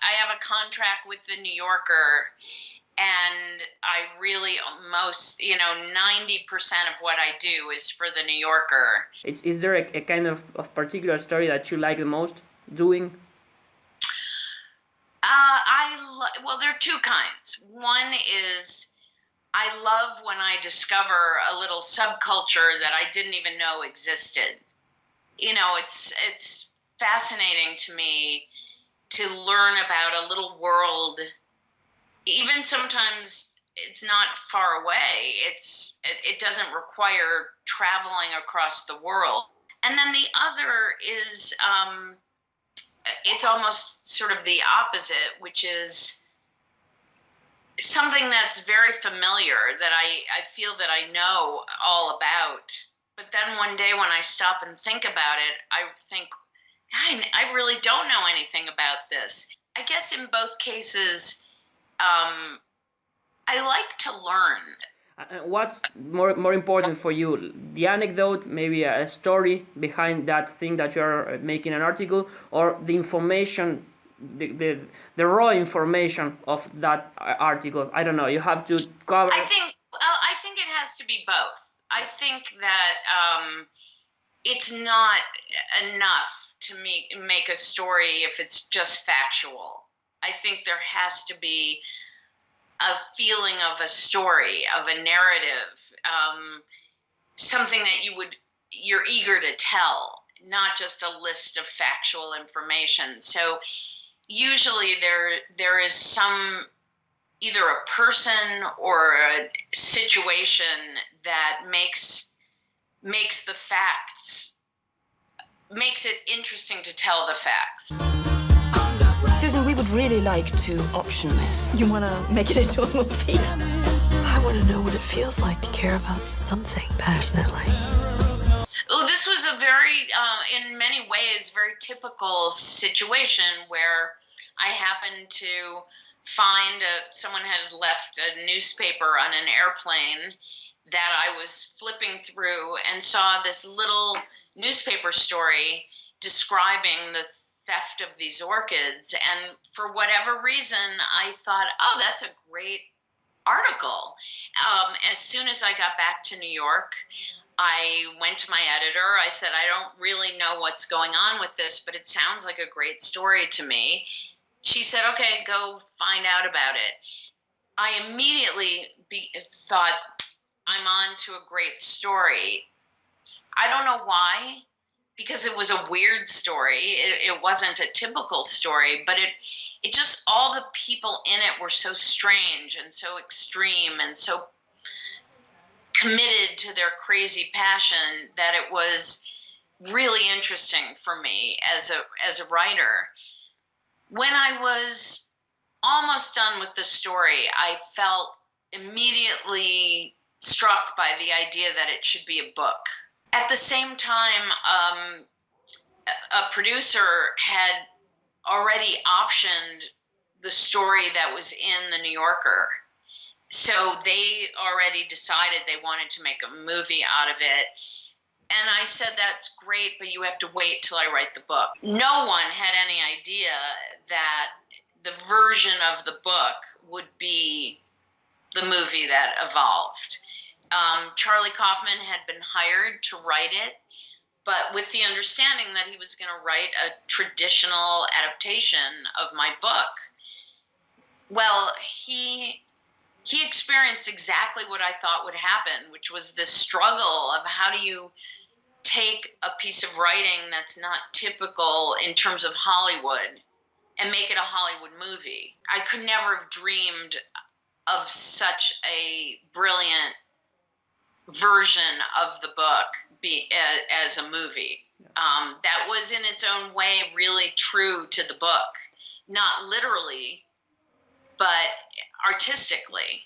I have a contract with the New Yorker, and I really 90% of what I do is for the New Yorker. Is there a kind of particular story that you like the most doing? Well, there are two kinds. One is I love when I discover a little subculture that I didn't even know existed. It's fascinating to me to learn about a little world. Even sometimes it's not far away. It doesn't require traveling across the world. And then the other is it's almost sort of the opposite, which is something that's very familiar that I feel that I know all about. But then one day when I stop and think about it, I think, I really don't know anything about this. I guess in both cases, I like to learn. What's more important for you? The anecdote, maybe a story behind that thing that you're making an article, or the information, the raw information of that article? I don't know. You have to cover. I think it has to be both. I think that it's not enough to make a story if it's just factual. I think there has to be a feeling of a story, of a narrative, something that you're eager to tell, not just a list of factual information. So usually there is some, either a person or a situation that makes the facts, makes it interesting to tell the facts. Susan, we would really like to option this. You want to make it into a movie? I want to know what it feels like to care about something passionately. Well, this was a very, in many ways, very typical situation where I happened to find someone had left a newspaper on an airplane that I was flipping through and saw this little newspaper story describing the theft of these orchids. And for whatever reason, I thought, oh, that's a great article. As soon as I got back to New York, I went to my editor. I said, I don't really know what's going on with this, but it sounds like a great story to me. She said, okay, go find out about it. I immediately thought, I'm on to a great story. I don't know why, because it was a weird story. It wasn't a typical story, but it just, all the people in it were so strange and so extreme and so committed to their crazy passion that it was really interesting for me as a writer. When I was almost done with the story, I felt immediately struck by the idea that it should be a book. At the same time, a producer had already optioned the story that was in the New Yorker. So they already decided they wanted to make a movie out of it. And I said, that's great, but you have to wait till I write the book. No one had any idea that the version of the book would be the movie that evolved. Charlie Kaufman had been hired to write it, but with the understanding that he was going to write a traditional adaptation of my book. Well, he experienced exactly what I thought would happen, which was this struggle of how do you take a piece of writing that's not typical in terms of Hollywood and make it a Hollywood movie. I could never have dreamed of such a brilliant version of the book as a movie. That was in its own way really true to the book, not literally, but artistically.